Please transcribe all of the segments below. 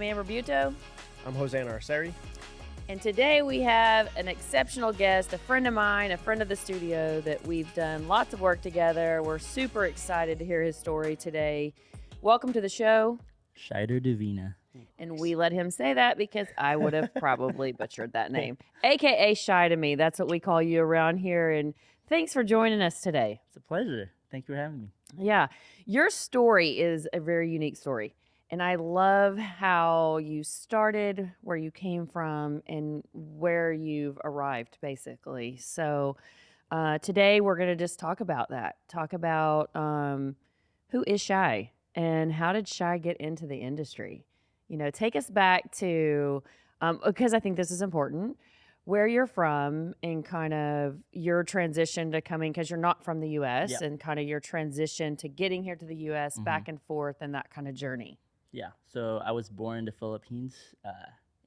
Amber Buto. I'm Hosanna Arceri. And today we have an exceptional guest, a friend of mine, a friend of the studio that we've done lots of work together. We're super excited to hear his story today. Welcome to the show. Shaider Divina. And we let him say that because I would have probably butchered that name. AKA Shy to me. That's what we call you around here. And thanks for joining us today. It's a pleasure. Thank you for having me. Yeah. Your story is a very unique story. And I love how you started, where you came from, and where you've arrived, basically. So today we're going to just talk about that. Talk about who is Shy and how did Shy get into the industry? You know, take us back to, because I think this is important, where you're from and kind of your transition to coming, because you're not from the U.S., Yeah. and kind of your transition to getting here to the U.S., back and forth, and that kind of journey. Yeah, so I was born in the Philippines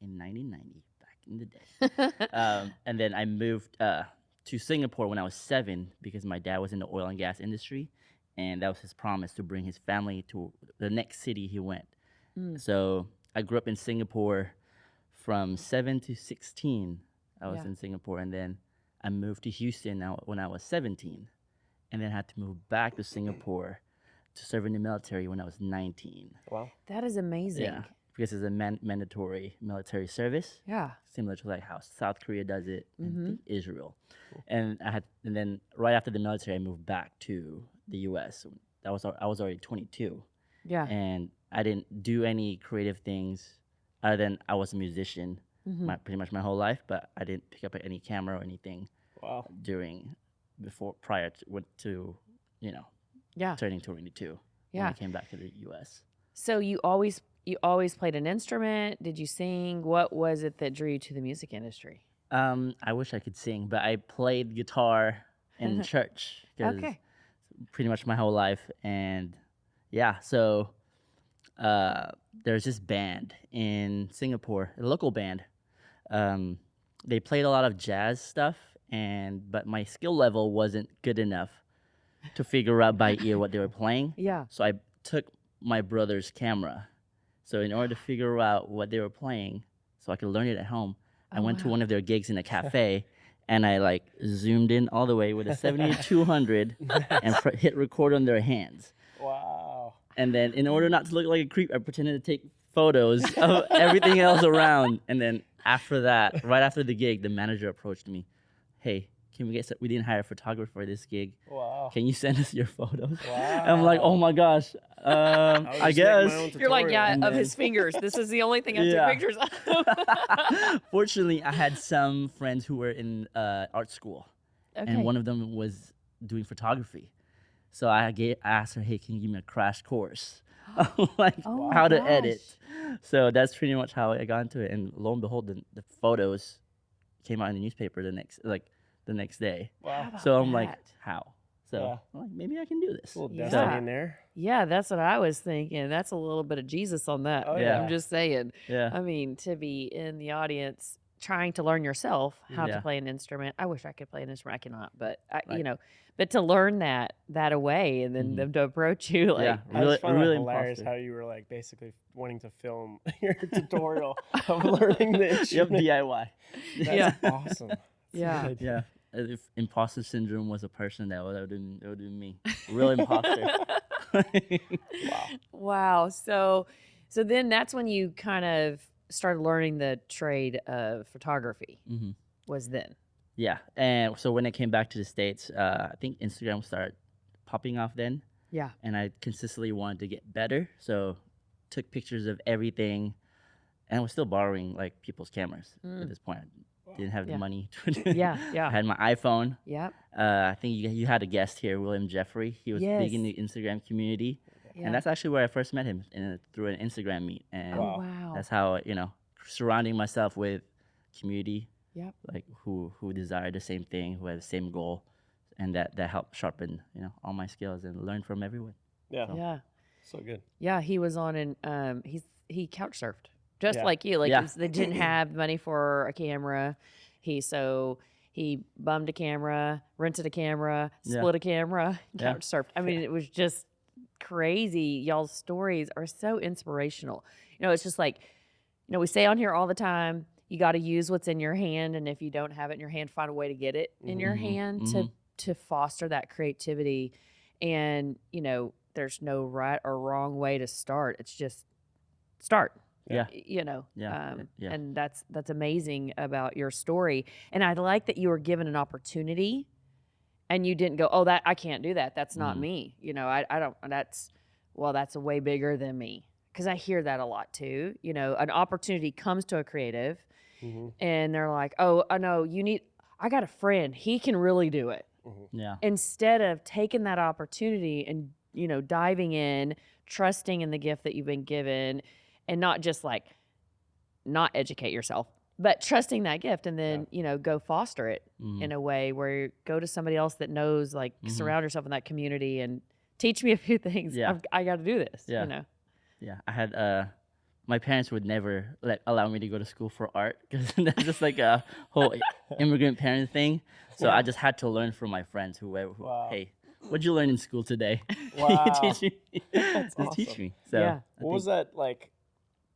in 1990, back in the day. And then I moved to Singapore when I was 7 because my dad was in the oil and gas industry, and that was his promise to bring his family to the next city he went. So I grew up in Singapore from 7 to 16. I was in Singapore, and then I moved to Houston when I was 17, and then had to move back to Singapore to serve in the military when I was 19. Wow. That is amazing. Yeah, because it's a mandatory military service, Yeah. similar to like how South Korea does it and I think Israel. And then right after the military, I moved back to the U.S. I was already 22, Yeah. and I didn't do any creative things other than I was a musician pretty much my whole life, but I didn't pick up any camera or anything Wow. prior to Yeah. turning 22 when Yeah. I came back to the U.S. So you always played an instrument? Did you sing? What was it that drew you to the music industry? I wish I could sing, but I played guitar in church. 'Cause Okay. pretty much my whole life, and yeah, so there's this band in Singapore, a local band. They played a lot of jazz stuff, but my skill level wasn't good enough to figure out by ear what they were playing. Yeah. So I took my brother's camera. So in order to figure out what they were playing, so I could learn it at home, I went to one of their gigs in a cafe, and I like zoomed in all the way with a 7200 and hit record on their hands. Wow. And then in order not to look like a creep, I pretended to take photos of everything else around. And then after that, right after the gig, the manager approached me. Hey, we didn't hire a photographer for this gig. Wow. Can you send us your photos? Wow. And I'm like, oh my gosh, I guess. You're like, yeah, And of then- his fingers. This is the only thing I Yeah. took pictures of. Fortunately, I had some friends who were in art school, Okay. and one of them was doing photography. So I asked her, hey, can you give me a crash course? Like Oh how to my edit. gosh. So that's pretty much how I got into it. And lo and behold, the photos came out in the newspaper the next day. Wow. So I'm like, that? how? So Yeah. I'm like, maybe I can do this. A little Yeah. destiny in there. Yeah, that's what I was thinking. That's a little bit of Jesus on that. Oh, yeah. I'm just saying. Yeah. I mean, to be in the audience trying to learn yourself how to Yeah. play an instrument. I wish I could play an instrument. I cannot, but Right. but to learn that away and then them to approach you like, Yeah. I just find really it hilarious imposter. how you were like basically wanting to film your tutorial of learning the Yep, instrument. DIY. That's Yeah. awesome. That's a Yeah. good idea. Yeah. If imposter syndrome was a person, that would have been me. Real imposter. wow. So then that's when you kind of started learning the trade of photography. hmm Was then. Yeah, and so when I came back to the States, I think Instagram started popping off then, Yeah. and I consistently wanted to get better, so took pictures of everything, and I was still borrowing like people's cameras at this point. I didn't have Yeah. the money to Yeah. I Yeah. had my iPhone. Yep. I think you had a guest here, William Jeffrey. He was big in the Instagram community, Yeah. and that's actually where I first met him through an Instagram meet, and Oh wow. that's how surrounding myself with community. Yep. Like who desire the same thing, who have the same goal, and that helped sharpen all my skills and learn from everyone. Yeah. Yeah. So good. Yeah, he was on he couch surfed just Yeah. like you. Like Yeah. they didn't have money for a camera. He bummed a camera, rented a camera, Yeah. split a camera, Yeah. couch surfed. I mean, it was just crazy. Y'all's stories are so inspirational. It's just like we say on here all the time, you got to use what's in your hand, and if you don't have it in your hand, find a way to get it in your hand to foster that creativity. And there's no right or wrong way to start. It's just start. Yeah. Yeah. And that's amazing about your story. And I like that you were given an opportunity, and you didn't go, "Oh, that I can't do that. That's not me." I don't. That's a way bigger than me. Because I hear that a lot too. An opportunity comes to a creative, and they're like, "Oh, I know I got a friend. He can really do it." Yeah. Instead of taking that opportunity and diving in, trusting in the gift that you've been given, and not just like not educate yourself, but trusting that gift, and then go foster it in a way where you go to somebody else that knows, like surround yourself in that community and teach me a few things. Yeah. I got to do this. Yeah. Yeah, I had my parents would never allow me to go to school for art because that's just like a whole immigrant parent thing. So I just had to learn from my friends who hey, what'd you learn in school today? Wow. Can you teach me? That's Just awesome. teach me. So Yeah. What was that like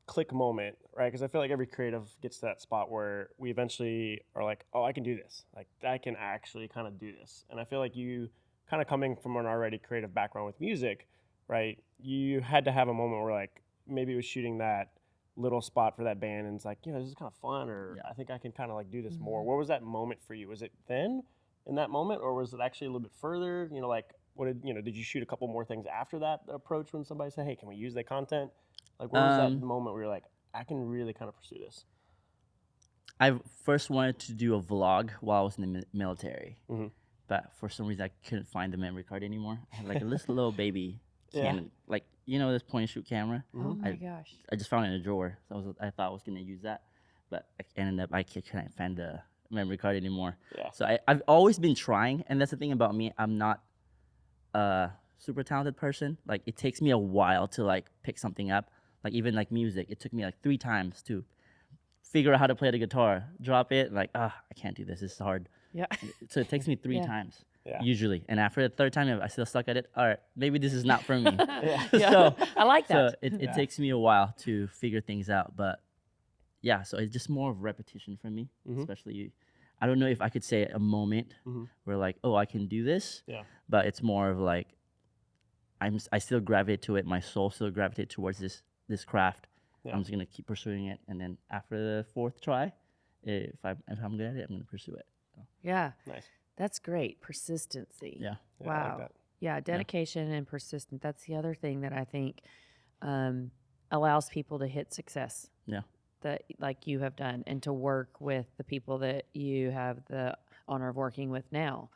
click moment, right? Because I feel like every creative gets to that spot where we eventually are like, oh, I can do this. Like I can actually kind of do this. And I feel like you kind of coming from an already creative background with music, right? You had to have a moment where like maybe it was shooting that little spot for that band and it's like, this is kind of fun, or I think I can kind of like do this more. What was that moment for you? Was it then in that moment, or was it actually a little bit further? Like what did you shoot a couple more things after that approach when somebody said, hey, can we use that content? Like what was that moment where you're like, I can really kind of pursue this? I first wanted to do a vlog while I was in the military, but for some reason I couldn't find the memory card anymore. I had like a little baby Canon, like this point and shoot camera. Oh my gosh. I just found it in a drawer, so I thought I was gonna use that, but I ended up I couldn't find the memory card anymore. Yeah. So I've always been trying, and that's the thing about me. I'm not a super talented person. Like it takes me a while to like pick something up. Like even like music, it took me like 3 times to figure out how to play the guitar, drop it, like I can't do this. This is hard. Yeah. So it takes me 3 times. Yeah. Usually, and after the 3rd time, I still suck at it. All right, maybe this is not for me. So I like that. So it takes me a while to figure things out, but yeah. So it's just more of repetition for me, especially. I don't know if I could say a moment where like, oh, I can do this. Yeah. But it's more of like, I still gravitate to it. My soul still gravitates towards this craft. Yeah. I'm just gonna keep pursuing it, and then after the 4th try, if I'm good at it, I'm gonna pursue it. So. Yeah. Nice. That's great. Persistency. Yeah. Wow. I like that. Yeah, dedication and persistent. That's the other thing that I think allows people to hit success. Yeah. That like you have done, and to work with the people that you have the honor of working with now.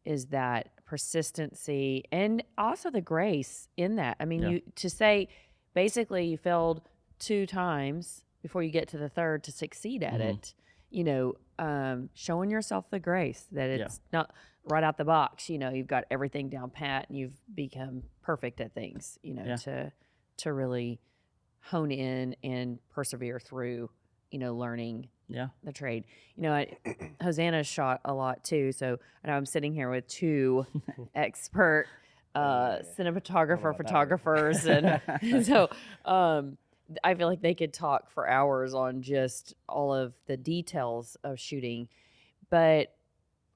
Is that persistency and also the grace in that. I mean, you to say basically you failed 2 times before you get to the 3rd to succeed at it. Showing yourself the grace that it's not right out the box. You've got everything down pat and you've become perfect at things. To really hone in and persevere through. Learning the trade. Hosanna shot a lot too. So I know I'm sitting here with 2 expert photographers, and so I feel like they could talk for hours on just all of the details of shooting. But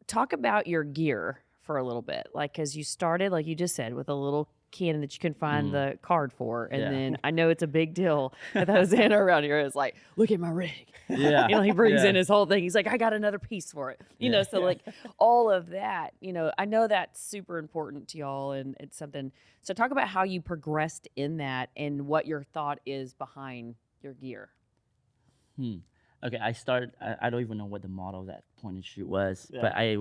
talk about your gear for a little bit, like because you started, like you just said, with a little Canon that you can find the card for, and then I know it's a big deal with Hosanna around here. It's like, look at my rig. Yeah. He brings in his whole thing. He's like, I got another piece for it. So like all of that. I know that's super important to y'all, and it's something. So talk about how you progressed in that and what your thought is behind your gear. Okay, I started. I don't even know what the model of that point and shoot was, but I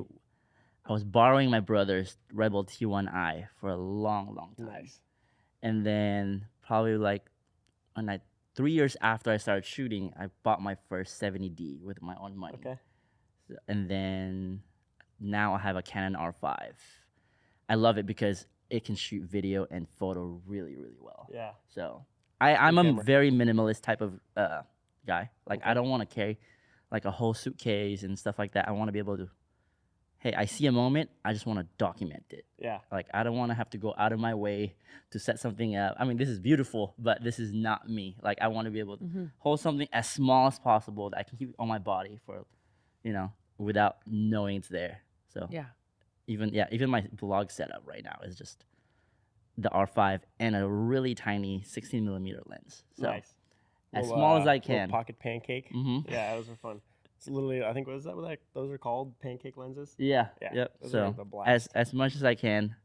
was borrowing my brother's Rebel T1i for a long, long time. Nice. And then probably like 3 years after I started shooting, I bought my first 70D with my own money. Okay. And then now I have a Canon R5. I love it because it can shoot video and photo really, really well. Yeah. So I'm a very minimalist type of guy. Like I don't want to carry like a whole suitcase and stuff like that. I want to be able to hey, I see a moment, I just want to document it. Yeah. Like, I don't want to have to go out of my way to set something up. I mean, this is beautiful, but this is not me. Like, I want to be able to hold something as small as possible that I can keep on my body for, without knowing it's there. So Yeah. even my vlog setup right now is just the R5 and a really tiny 16 millimeter lens. So Nice. as small as I Little can. pocket pancake. Mhm. Yeah, those are fun. It's literally, I think, what is that? Those are called pancake lenses. Yeah. Yeah, Yep. those are So the blast. as much as I can,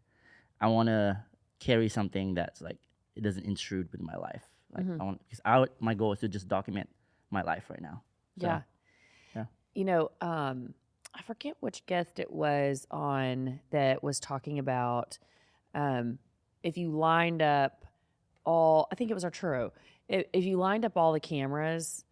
I want to carry something that's like it doesn't intrude with my life. Like I want because my goal is to just document my life right now. So, Yeah. yeah. You know, I forget which guest it was on that was talking about if you lined up I think it was Arturo. If you lined up all the cameras,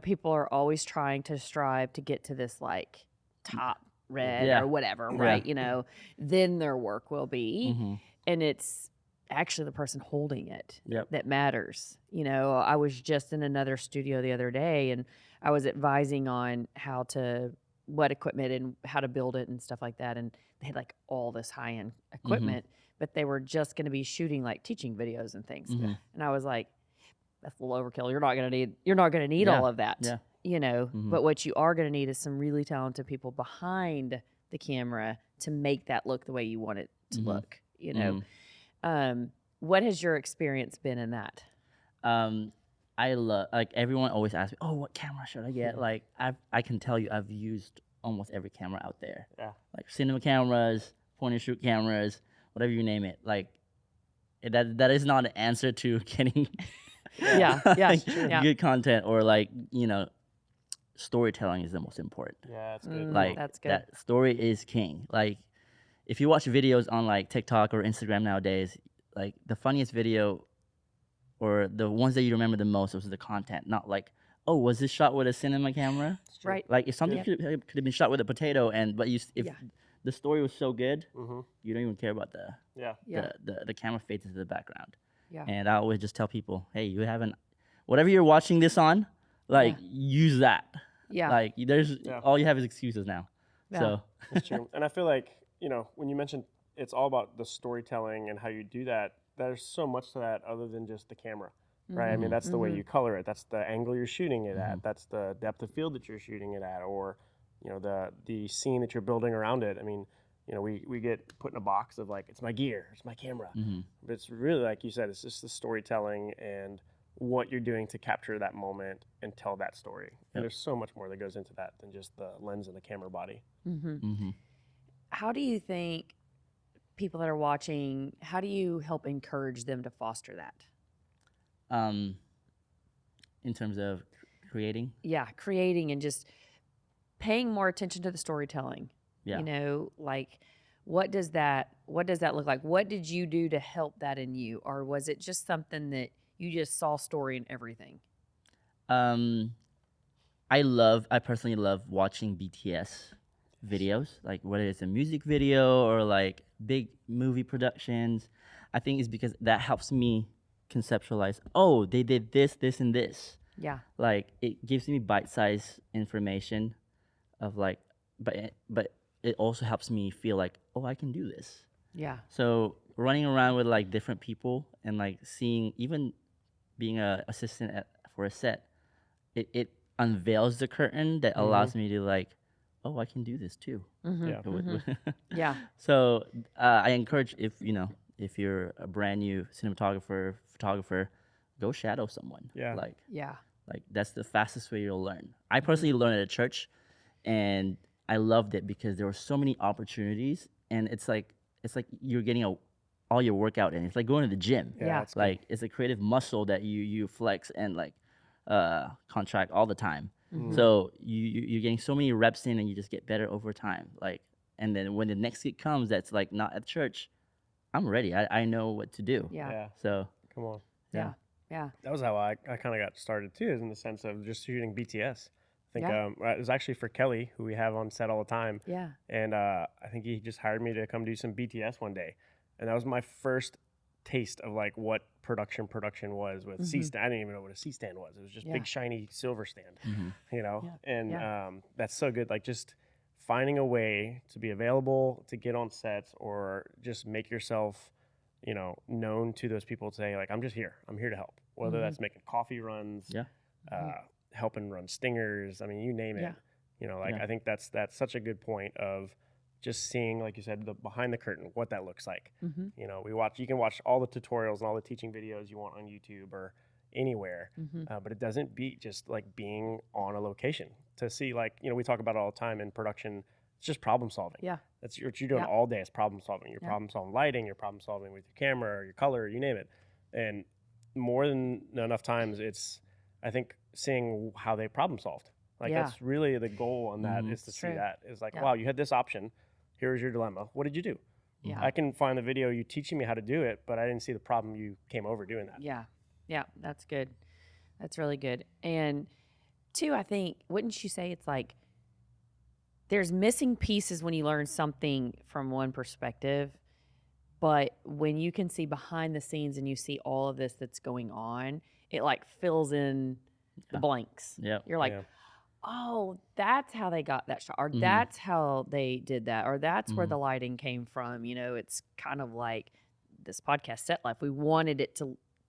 people are always trying to strive to get to this like top red Yeah. or whatever, Yeah. right? Then their work will be. Mm-hmm. And it's actually the person holding it Yep. that matters. I was just in another studio the other day and I was advising on what equipment and how to build it and stuff like that. And they had like all this high end equipment, but they were just going to be shooting like teaching videos and things. Mhm. And I was like, that's a little overkill. You're not going to need Yeah. all of that, Yeah. but what you are going to need is some really talented people behind the camera to make that look the way you want it to look, What has your experience been in that? I love like everyone always asks me, oh, what camera should I get? Like I can tell you I've used almost every camera out there. Yeah. Like cinema cameras, point and shoot cameras, whatever you name it. Like that is not an answer to getting good content or like, storytelling is the most important. Yeah, that's good. Like that's good. that story is king. Like if you watch videos on like TikTok or Instagram nowadays, like the funniest video or the ones that you remember the most was the content, not like, oh, was this shot with a cinema camera? Right. Like if something could have been shot with a potato, if the story was so good, you don't even care about the camera fades into the background. Yeah. And I always just tell people, hey, you haven't, whatever you're watching this on, like use that. Yeah. Like all you have is excuses now. Yeah. So That's true. And I feel like, when you mentioned it's all about the storytelling and how you do that, there's so much to that other than just the camera, right? I mean, that's the way you color it. That's the angle you're shooting it at. That's the depth of field that you're shooting it at, or, the scene that you're building around it. I mean, we get put in a box of like, it's my gear, it's my camera. But it's really, like you said, it's just the storytelling and what you're doing to capture that moment and tell that story. And there's so much more that goes into that than just the lens and the camera body. How do you think people that are watching, how do you help encourage them to foster that? in terms of creating, Yeah, creating and just paying more attention to the storytelling. Yeah. Like what does that look like? What did you do to help that in you? Or was it just something that you just saw story in everything? I personally love watching BTS videos, like whether it's a music video or like big movie productions. I think it's because that helps me conceptualize, oh, they did this, this, and this. Yeah. Like it gives me bite-sized information of like, but it also helps me feel like, oh, I can do this. Yeah. So running around with like different people and like seeing, even being a assistant for a set, it unveils the curtain that allows me to like, oh, I can do this too. Yeah. Yeah. So I encourage, if you're a brand new cinematographer, photographer, go shadow someone. Yeah. Like that's the fastest way you'll learn. I personally learned at a church, and I loved it because there were so many opportunities, and it's like you're getting all your workout in. It's like going to the gym. Yeah. That's Like it's a creative muscle that you flex and like contract all the time. So you're getting so many reps in, and you just get better over time. Like, and then when the next gig comes, that's like not at church, I'm ready. I know what to do. Yeah. Yeah. So Come on. Yeah. Yeah. That was how I kind of got started too, is in the sense of just shooting BTS. I think Yeah. it was actually for Kelly, who we have on set all the time. Yeah. And I think he just hired me to come do some BTS one day. And that was my first taste of like what production was with C-stand. I didn't even know what a C-stand was. It was just Yeah. big shiny silver stand, Yeah. and Yeah. that's so good. Like just finding a way to be available to get on sets or just make yourself, known to those people, to say like, I'm just here. I'm here to help. Whether Mhm. that's making coffee runs, Yeah. helping run stingers. I mean, you name it. Yeah. Yeah. I think that's such a good point of just seeing, like you said, the behind the curtain, what that looks like. Mhm. You can watch all the tutorials and all the teaching videos you want on YouTube or anywhere, Mhm. but it doesn't beat just like being on a location to see, like, we talk about it all the time in production. It's just problem solving. Yeah. That's what you're doing Yeah. all day, is problem solving. You're Yeah. problem solving lighting, you're problem solving with your camera or your color, you name it. And more than enough times, it's, I think, seeing how they problem solved. Like, Yeah. that's really the goal on that, is to It's see true. that. Is like, Yeah. wow, you had this option. Here's your dilemma. What did you do? Yeah. I can find the video you teaching me how to do it, but I didn't see the problem you came over doing that. Yeah. Yeah. That's good. That's really good. And two, I think, wouldn't you say it's like there's missing pieces when you learn something from one perspective, but when you can see behind the scenes and you see all of this that's going on, it like fills in the Yeah. blanks. Yep. You're like, Yeah. oh, that's how they got that shot, or Mhm. that's how they did that, or that's where Mhm. the lighting came from. It's kind of like this podcast Set Life. We wanted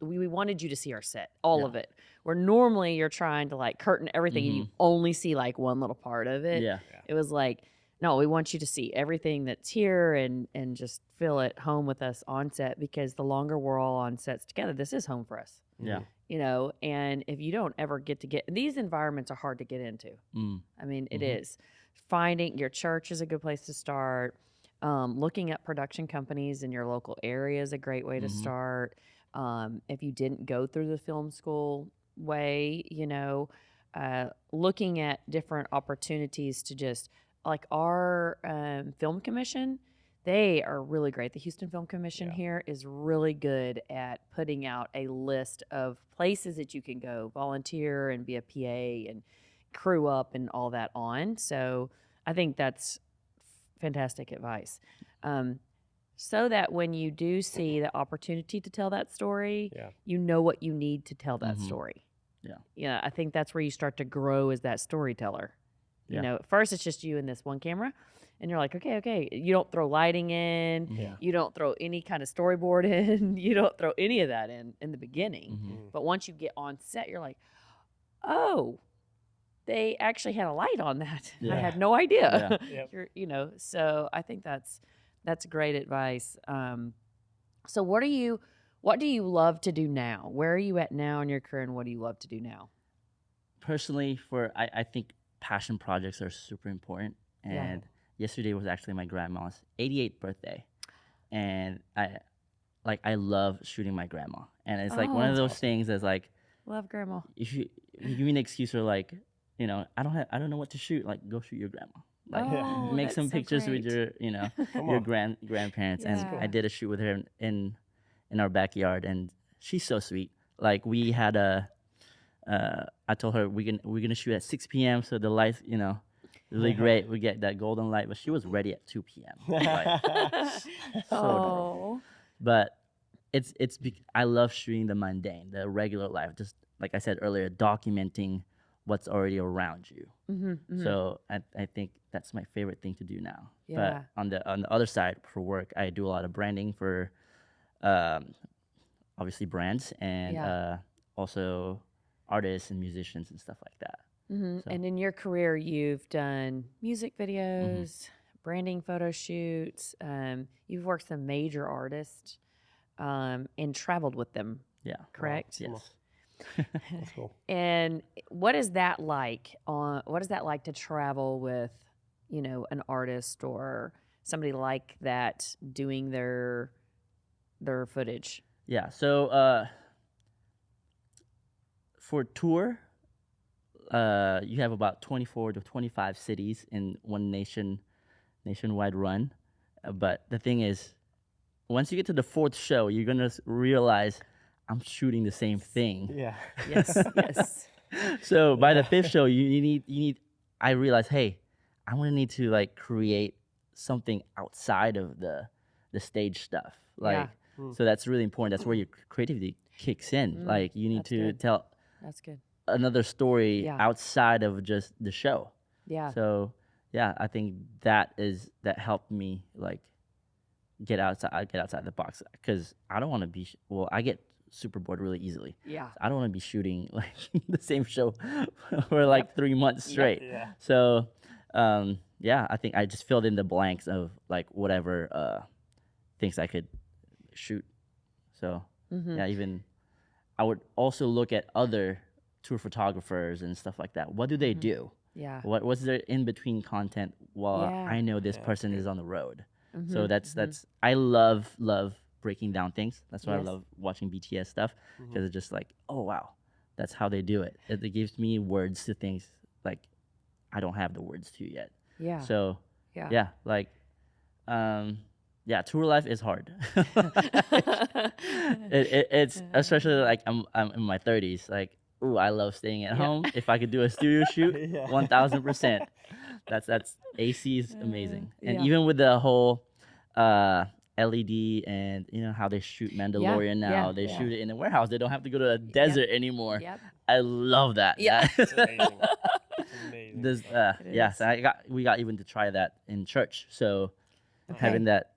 we wanted you to see our set, all Yeah. of it. Where normally you're trying to like curtain everything and you Mhm. only see like one little part of it. Yeah. It was like, no, we want you to see everything that's here and just feel at home with us on set, because the longer we're all on sets together, this is home for us. Yeah. And if you don't ever get these environments are hard to get into. Mm. I mean, it Mhm. is. Finding your church is a good place to start. Looking at production companies in your local area is a great way to Mhm. start. If you didn't go through the film school way, looking at different opportunities to just, like our film commission, they are really great. The Houston Film Commission Yeah. here is really good at putting out a list of places that you can go volunteer and be a PA and crew up and all that on. So I think that's fantastic advice. So that when you do see the opportunity to tell that story, Yeah. you know what you need to tell that Mhm. story. Yeah. Yeah, I think that's where you start to grow as that storyteller. Yeah. At first it's just you and this one camera, and you're like, okay. You don't throw lighting in. Yeah. You don't throw any kind of storyboard in. You don't throw any of that in the beginning. Mhm. But once you get on set, you're like, oh, they actually had a light on that. I Yeah. had no idea. Yeah. Yep. So I think that's great advice. So what do you love to do now? Where are you at now in your career, and what do you love to do now? Personally, I think passion projects are super important. Yeah. And yesterday was actually my grandma's 88th birthday, and I love shooting my grandma. And it's like one Oh. of those things that's like, Love grandma. if you give me an excuse, or like, I don't know what to shoot, like, go shoot your grandma. Like, Oh, make that's some so pictures with great. your Come your on. grandparents. That's And cool. I did a shoot with her in our backyard, and she's so sweet. Like, we had I told her we're gonna shoot at 6 p.m. so the lights, really great. We get that golden light, but she was ready at 2 p.m. Like, so adorable. Oh. But I love shooting the mundane, the regular life. Just like I said earlier, documenting what's already around you. Mm-hmm. So I think that's my favorite thing to do now. Yeah. But on the other side, for work, I do a lot of branding for, obviously, brands, and Yeah. also artists and musicians and stuff like that. Mm-hmm. So- And in your career, you've done music videos, branding photo shoots. You've worked with some major artists and traveled with them, Yeah. correct? Yes. That's cool. And what is that like? What is that like to travel with, an artist or somebody like that doing their footage? Yeah. So for tour, you have about 24 to 25 cities in one nationwide run. But the thing is, once you get to the fourth show, you're gonna realize I'm shooting the same thing. Yeah. Yes, yes. So by the fifth show, you need. I realized, hey, I'm gonna need to like create something outside of the stage stuff. Like, so that's really important. That's where your creativity kicks in. Like, you need that's to good. tell That's good. another story Yeah. outside of just the show. Yeah. So yeah, I think that helped me like get outside the box because I don't want to be well. I get super bored really easily. Yeah. I don't want to be shooting like the same show for like 3 months Yep. straight. Yeah. So, yeah, I think I just filled in the blanks of like whatever things I could shoot. So, Mm-hmm. yeah, even I would also look at other tour photographers and stuff like that. What do they do? Yeah. What's their in between content while Yeah. I know this Yeah, that's person good. is on the road? Mm-hmm. So that's I love breaking down things. That's why I Yes. love watching BTS stuff because Mhm. it's just like, oh wow, that's how they do it. It gives me words to things like I don't have the words to yet. Yeah. So Yeah. yeah, like yeah, tour life is hard. It's especially like I'm in my 30s. Like, ooh, I love staying at Yeah. home. If I could do a studio shoot, Yeah. 1000%. That's AC is amazing, and yeah. even with the whole LED and you know how they shoot Mandalorian now, yeah, they yeah. shoot it in a warehouse. They don't have to go to a desert anymore. Yep. I love that. Yeah. It's amazing. It's amazing. This, stuff. It yeah, is. so we got even to try that in church. So having that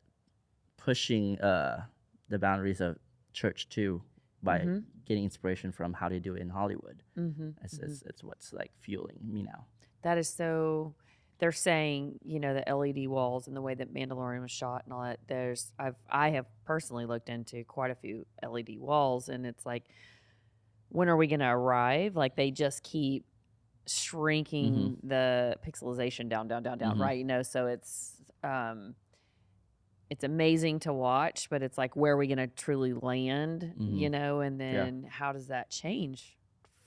pushing the boundaries of church too by getting inspiration from how they do it in Hollywood. Mm-hmm. It's what's like fueling me now. That is so. They're saying, you know, the LED walls and the way that Mandalorian was shot and all that. I have personally looked into quite a few LED walls, and it's like, when are we going to arrive? Like they just keep shrinking the pixelization down, right? You know, so it's amazing to watch, but it's like, where are we going to truly land? You know, and then how does that change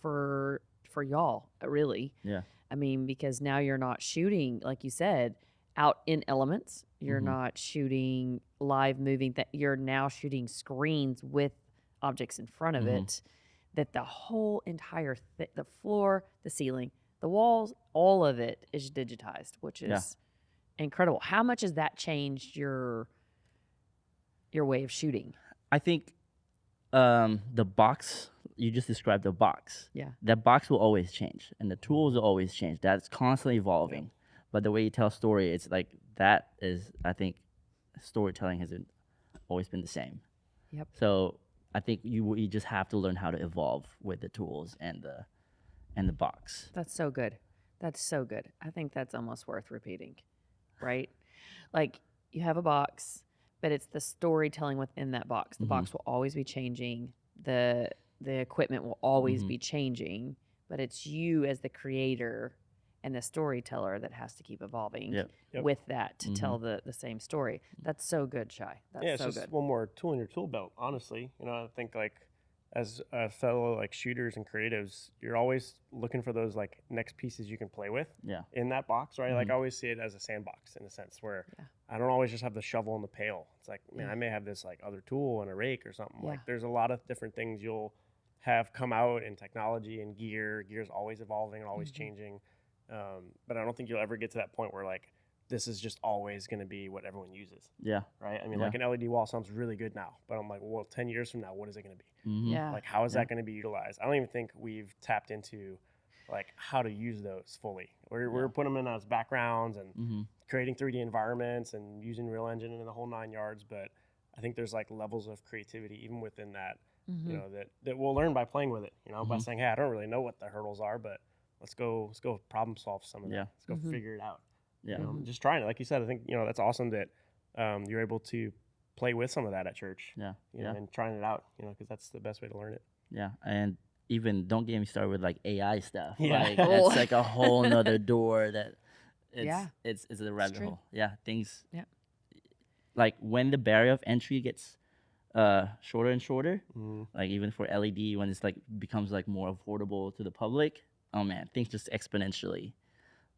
for y'all? Really? Yeah. I mean, because now you're not shooting, like you said, out in elements. You're not shooting live moving. You're now shooting screens with objects in front of it. That the whole entire the floor, the ceiling, the walls, all of it is digitized, which is incredible. How much has that changed your way of shooting? I think the box you just described, the box. Yeah. That box will always change, and the tools will always change. That's constantly evolving. Yeah. But the way you tell story, it's like that is, I think, storytelling hasn't always been the same. Yep. So I think you just have to learn how to evolve with the tools and the box. That's so good. That's so good. I think that's almost worth repeating, right? Like you have a box, but it's the storytelling within that box. The box will always be changing. The equipment will always be changing, but it's you as the creator and the storyteller that has to keep evolving with that to tell the same story. That's so good, Shai. That's it's so just good. one more tool in your tool belt, honestly. You know, I think like as a fellow like shooters and creatives, you're always looking for those like next pieces you can play with in that box, right? Like I always see it as a sandbox in a sense where I don't always just have the shovel and the pail. It's like, man, I may have this like other tool and a rake or something. Like there's a lot of different things you'll have come out in technology and gear's always evolving and always changing. But I don't think you'll ever get to that point where like this is just always going to be what everyone uses. Yeah. Right. I mean, like an LED wall sounds really good now, but I'm like, well, 10 years from now, what is it going to be? Yeah. Like, how is that going to be utilized? I don't even think we've tapped into like how to use those fully. We're putting them in as backgrounds and creating 3D environments and using Real Engine and the whole 9 yards. But I think there's like levels of creativity even within that, you know, that we'll learn by playing with it, you know, by saying, hey, I don't really know what the hurdles are, but let's go problem solve some of that. Let's go figure it out. Yeah. Just trying it. Like you said, I think, you know, that's awesome that you're able to play with some of that at church. Yeah. You know, and trying it out, you know, because that's the best way to learn it. Yeah. And even don't get me started with like AI stuff. Yeah. Like that's like a whole nother door that it's a rabbit hole. Yeah. Things. Yeah. Like when the barrier of entry gets shorter and shorter, like even for LED, when it's like becomes like more affordable to the public, oh man, things just exponentially.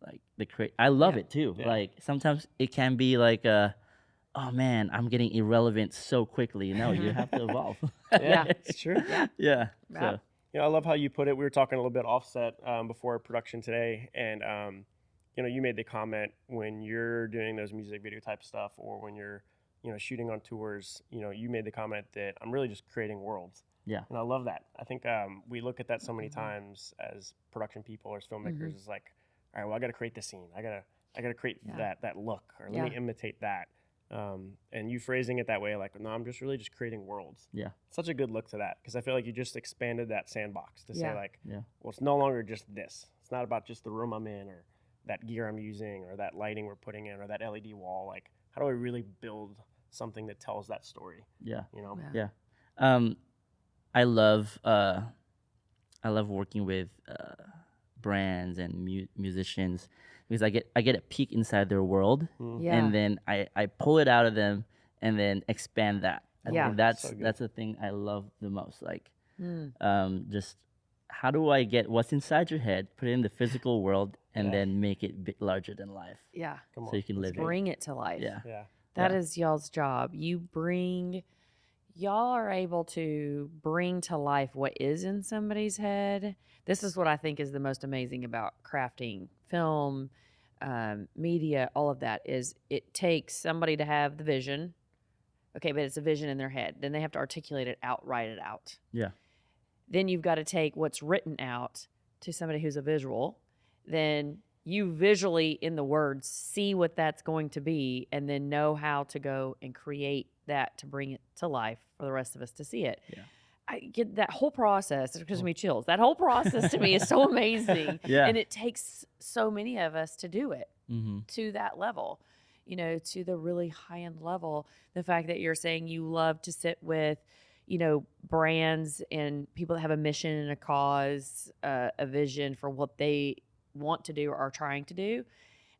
Like I love it too. Yeah. Like sometimes it can be like oh man, I'm getting irrelevant so quickly. No, you have to evolve. It's true. Yeah. So you know, I love how you put it. We were talking a little bit offset before production today, and you know, you made the comment when you're doing those music video type stuff, or when you're, you know, shooting on tours. You know, you made the comment that I'm really just creating worlds. Yeah. And I love that. I think we look at that so many times as production people or as filmmakers. It's like, all right, well, I got to create this scene. I got to I got to create Yeah. that look, or let me Yeah. imitate that. And you phrasing it that way, like, no, I'm just really just creating worlds. Yeah. Such a good look to that, because I feel like you just expanded that sandbox to say Yeah. like, Yeah. well, it's no longer just this. It's not about just the room I'm in, or that gear I'm using, or that lighting we're putting in, or that LED wall. Like, how do I really build something that tells that story? Yeah. You know? Yeah. Yeah. I love working with brands and musicians because I get a peek inside their world, Yeah. and then I pull it out of them and then expand that. I Yeah. think that's So good. that's the thing I love the most. Like, Mm. just how do I get what's inside your head, put it in the physical world, and Yeah. then make it larger than life, Yeah. Come on. so you can That's live good. it. Bring it to life. Yeah. Yeah. That Yeah. is y'all's job. Y'all are able to bring to life what is in somebody's head. This is what I think is the most amazing about crafting film, media, all of that is it takes somebody to have the vision. Okay, but it's a vision in their head. Then they have to articulate it out, write it out. Yeah. Then you've got to take what's written out to somebody who's a visual. Then you visually in the words see what that's going to be and then know how to go and create that to bring it to life for the rest of us to see it. Yeah. I get that whole process. It gives me chills. That whole process to me is so amazing. Yeah. And it takes so many of us to do it Mm-hmm. to that level, to the really high end level. The fact that you're saying you love to sit with, brands and people that have a mission and a cause, a vision for what they want to do or are trying to do.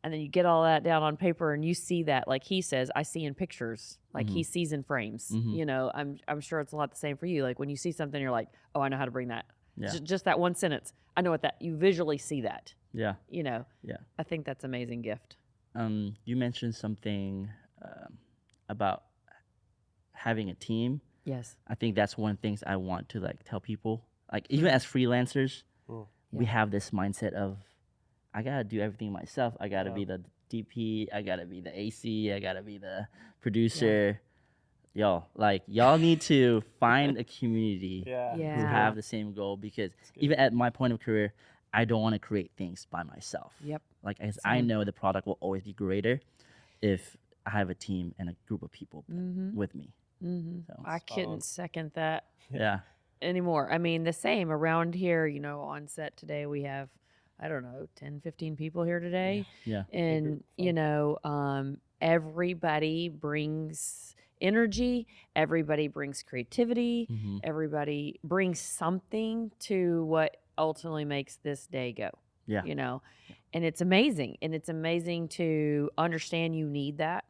And then you get all that down on paper and you see that, like he says, I see in pictures, like he sees in frames. Mhm. I'm sure it's a lot the same for you. Like when you see something, you're like, oh, I know how to bring that. Yeah. Just that one sentence. I know what that, you visually see that, Yeah. Yeah. I think that's an amazing gift. You mentioned something about having a team. Yes. I think that's one of the things I want to like tell people. Like even as freelancers, we Yeah. have this mindset of I gotta do everything myself. I gotta Yeah. be the DP. I gotta be the AC. I gotta be the producer. Y'all need to find a community Yeah. Yeah. who have the same goal, because good. even at my point of career, I don't want to create things by myself. Yep. Like I Same. know the product will always be greater if I have a team and a group of people Mm-hmm. with me. Mm-hmm. So I Spot couldn't on. second that yeah. anymore. I mean, the same around here, on set today, we have, I don't know, 10, 15 people here today. Yeah. And, fun. everybody brings energy, everybody brings creativity, Mm-hmm. everybody brings something to what ultimately makes this day go. Yeah. And it's amazing. And it's amazing to understand you need that.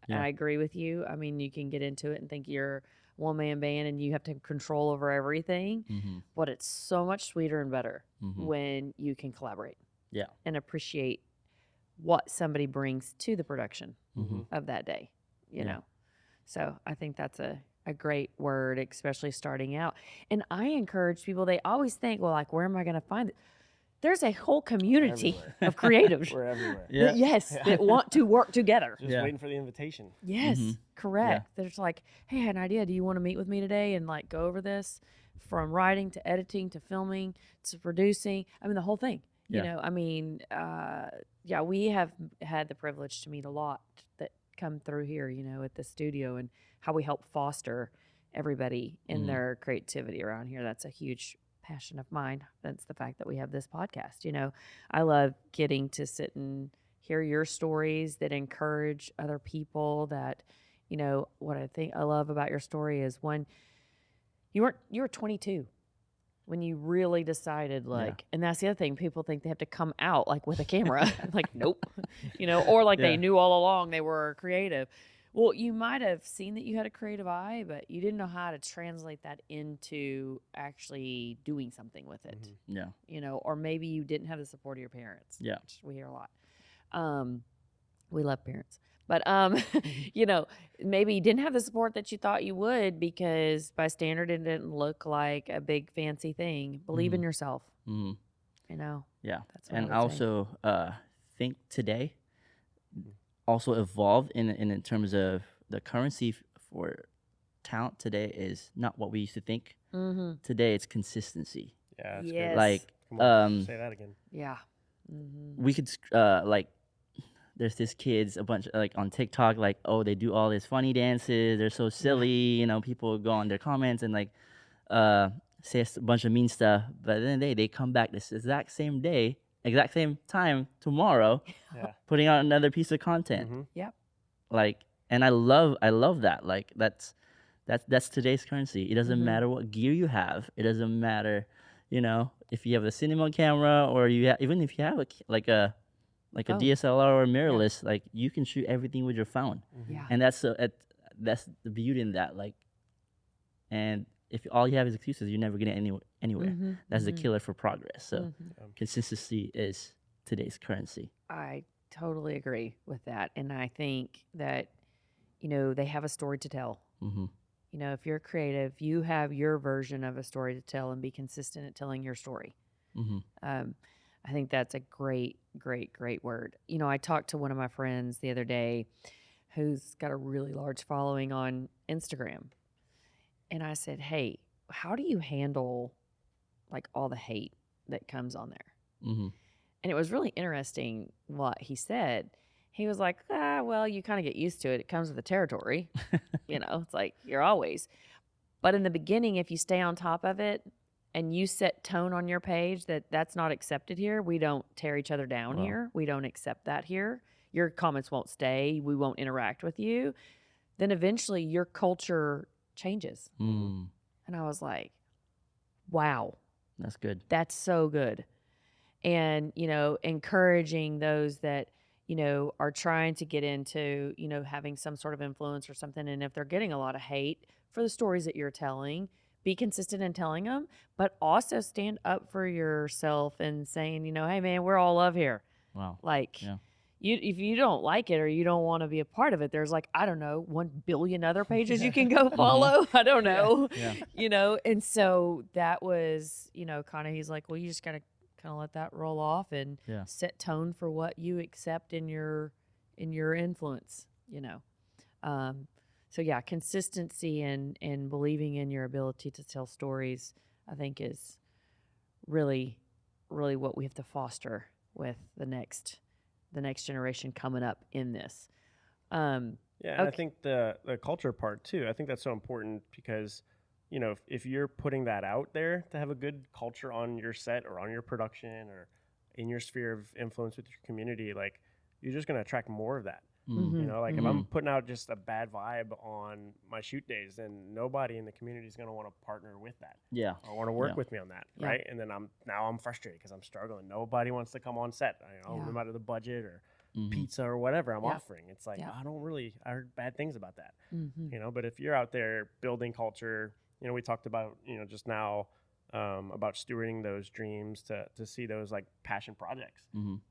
And Yeah. I agree with you. I mean, you can get into it and think you're one man band and you have to have control over everything, Mm-hmm. but it's so much sweeter and better Mm-hmm. when you can collaborate Yeah. and appreciate what somebody brings to the production Mm-hmm. of that day, Yeah. So I think that's a great word, especially starting out. And I encourage people, they always think, well, like, where am I going to find it? There's a whole community Everywhere. of creatives We're everywhere. Yeah. that, yes, that want to work together. Just Yeah. waiting for the invitation. Yes, Mhm. correct. There's like, hey, I had an idea. Do you want to meet with me today and like go over this from writing to editing to filming to producing? I mean, the whole thing. Yeah. We have had the privilege to meet a lot that come through here, at the studio, and how we help foster everybody in Mhm. their creativity around here. That's a huge passion of mine. That's the fact that we have this podcast. I love getting to sit and hear your stories that encourage other people. That what I think I love about your story is, one, you were 22 when you really decided, like, and that's the other thing, people think they have to come out like with a camera. Like, nope. Or like they Yeah. knew all along they were creative. Well, you might have seen that you had a creative eye, but you didn't know how to translate that into actually doing something with it. Mhm. Yeah. Or maybe you didn't have the support of your parents. Yeah. Which we hear a lot. We love parents. But maybe you didn't have the support that you thought you would, because by standard it didn't look like a big fancy thing. Believe in Mhm. yourself. Mm-hmm. Yeah. That's what And I I would say. also think today also evolved in terms of the currency for talent today is not what we used to think. Mm-hmm. Today it's consistency. Yeah. That's Yes. good. Like Come on. Say that again. Yeah. Mm-hmm. we could there's these kids a bunch like on TikTok, like, oh, they do all these funny dances, they're so silly, you know, people go on their comments and like uh say a bunch of mean stuff, but at the end of the day they come back this exact same day, exact same time tomorrow, Yeah. putting out another piece of content. Mm-hmm. Yep. Like, and I love that. Like that's today's currency. It doesn't Mhm. matter what gear you have. It doesn't matter, you know, if you have a cinema camera or even if you have like a Oh, DSLR or mirrorless, like you can shoot everything with your phone, yeah. and that's the beauty in that. Like, and if all you have is excuses, you're never getting anywhere. Mhm, That's the mhm, killer for progress. So mhm. consistency is today's currency. I totally agree with that. And I think that, they have a story to tell. Mm-hmm. If you're creative, you have your version of a story to tell and be consistent at telling your story. Mm-hmm. I think that's a great, great, great word. I talked to one of my friends the other day who's got a really large following on Instagram. And I said, hey, how do you handle like all the hate that comes on there? Mm-hmm. And it was really interesting what he said. He was like, well, you kind of get used to it. It comes with the territory. It's like you're always. But in the beginning, if you stay on top of it and you set tone on your page that's not accepted here, we don't tear each other down Wow. here. We don't accept that here. Your comments won't stay. We won't interact with you. Then eventually your culture changes. Mm, And I was like, wow, that's good. that's so good. And, encouraging those that, are trying to get into, having some sort of influence or something. And if they're getting a lot of hate for the stories that you're telling, be consistent in telling them, but also stand up for yourself and saying, hey, man, we're all love here. Wow. Like, Yeah. if you don't like it or you don't want to be a part of it, there's like, I don't know, 1 billion other pages you can go follow. I don't know, Yeah. And so that was, kind of, he's like, well, you just got to kind of let that roll off and Yeah. set tone for what you accept in your influence, so yeah, consistency and believing in your ability to tell stories, I think is really, really what we have to foster with the next generation coming up in this. Yeah, and I Okay. think the culture part too. I think that's so important because, if you're putting that out there to have a good culture on your set or on your production or in your sphere of influence with your community, like you're just gonna attract more of that. Mm. Like if I'm putting out just a bad vibe on my shoot days, then nobody in the community is gonna want to partner with that Yeah. or want to work Yeah. with me on that, Yeah. right? And then I'm frustrated because I'm struggling. Nobody wants to come on set, Yeah. no matter the budget or Mhm. pizza or whatever I'm Yeah. offering. It's like Yeah. I heard bad things about that. Mm-hmm. But if you're out there building culture, we talked about just now about stewarding those dreams to see those like passion projects. Mhm.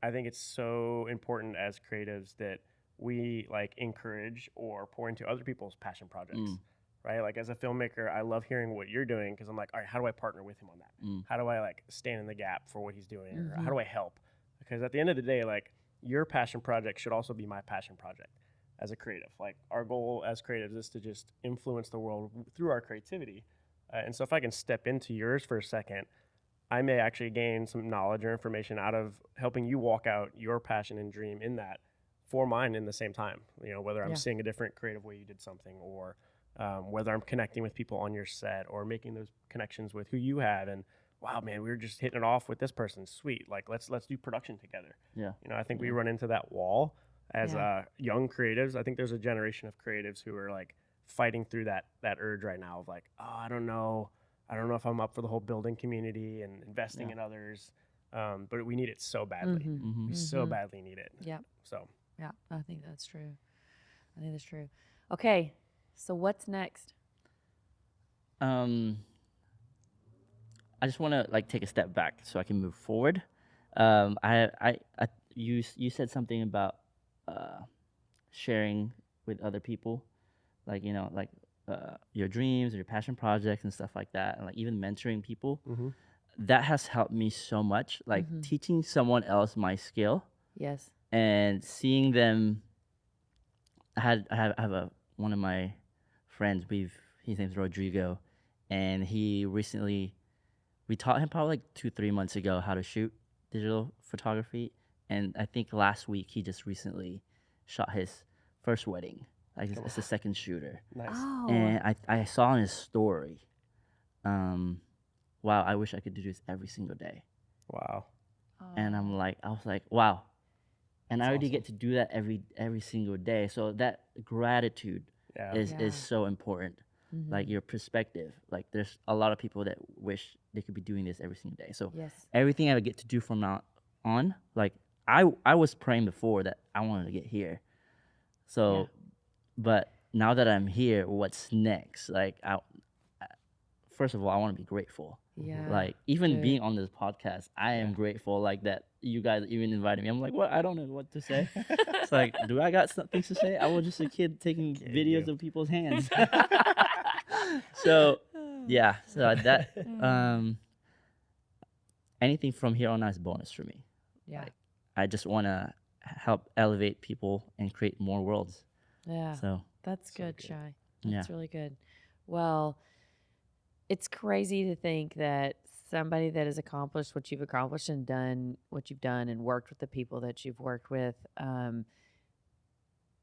I think it's so important as creatives that we like encourage or pour into other people's passion projects. Mm. Right? Like as a filmmaker, I love hearing what you're doing because I'm like, all right, how do I partner with him on that? Mm. How do I like stand in the gap for what he's doing? Or Mhm. how do I help? Because at the end of the day, like your passion project should also be my passion project as a creative. Like our goal as creatives is to just influence the world through our creativity. And so if I can step into yours for a second, I may actually gain some knowledge or information out of helping you walk out your passion and dream in that for mine in the same time. Whether I'm Yeah. seeing a different creative way you did something or whether I'm connecting with people on your set or making those connections with who you have and wow, man, we were just hitting it off with this person. Sweet. Like let's do production together. Yeah. I think we run into that wall as Yeah. young creatives. I think there's a generation of creatives who are like fighting through that urge right now of like, oh, I don't know if I'm up for the whole building community and investing Yeah. in others. But we need it so badly. Mhm. Mhm. We so Mhm. badly need it. Yeah. So Yeah, I think that's true. Okay, so what's next? I just want to like take a step back so I can move forward. You said something about sharing with other people, like your dreams or your passion projects and stuff like that, and like even mentoring people. Mhm. That has helped me so much. Like Mhm. teaching someone else my skill Yes. and seeing them. I have one of my friends. His name's Rodrigo, and we taught him probably like 2-3 months ago how to shoot digital photography, And I think last week he just recently shot his first wedding. Like Come it's the second shooter. Nice. Oh. And I saw in his story, wow, I wish I could do this every single day. Wow. And I was like, wow. And I That's already awesome. get to do that every single day. So that gratitude Yeah. is Yeah. so important. Mhm. Like your perspective. Like there's a lot of people that wish they could be doing this every single day. So Yes. everything I get to do from now on, like I was praying before that I wanted to get here. So, but now that I'm here, what's next? Like first of all, I want to be grateful. Yeah. Like even good. being on this podcast, I am Yeah. grateful. Like that you guys even invited me. I'm like, what? I don't know what to say. It's like, do I got something to say? I was just a kid taking Kid, videos you. of people's hands. So yeah, so that anything from here on out is bonus for me. Yeah. Like, I just want to help elevate people and create more worlds. Yeah. So That's So good, good. Shai. Yeah. That's really good. Well, it's crazy to think that somebody that has accomplished what you've accomplished and done what you've done and worked with the people that you've worked with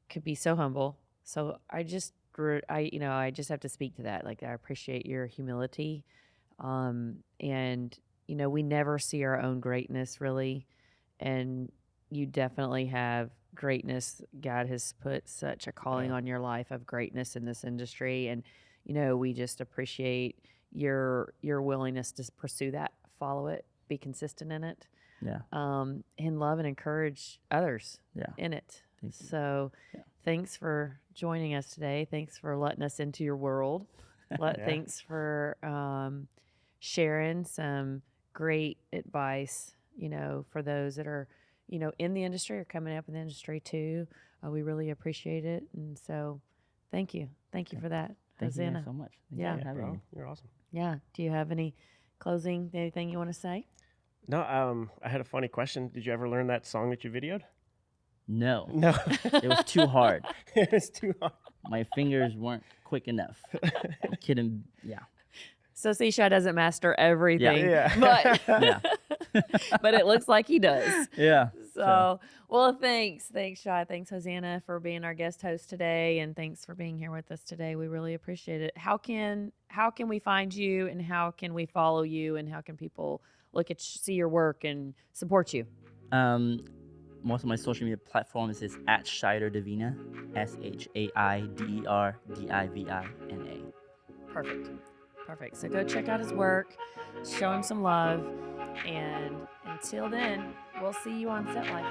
could be so humble. So I just have to speak to that. Like I appreciate your humility. And we never see our own greatness really. And you definitely have greatness. God has put such a calling Yeah. on your life of greatness in this industry. And, we just appreciate your willingness to pursue that, follow it, be consistent in it, yeah, and love and encourage others yeah. in it. Thank you. So Yeah. thanks for joining us today. Thanks for letting us into your world. Yeah. Thanks for sharing some great advice, for those that are, in the industry or coming up in the industry too. We really appreciate it. And so thank you. Thank you for that, Thank you Hosanna. guys so much. Thank Yeah. you Yeah, for having bro. me. You're awesome. Yeah. Do you have anything you want to say? No, I had a funny question. Did you ever learn that song that you videoed? No, No. it was too hard. It was too hard. My fingers weren't quick enough. Kidding. Yeah. So Seashai doesn't master everything, Yeah. but Yeah. but it looks like he does. Yeah. So, well, thanks, Shai. Thanks, Hosanna, for being our guest host today, and thanks for being here with us today. We really appreciate it. How can we find you, and how can we follow you, and how can people see your work and support you? Most of my social media platforms is at Shaider Divina, ShaiderDivina. Perfect. So go check out his work, show him some love, and until then, we'll see you on Set Life.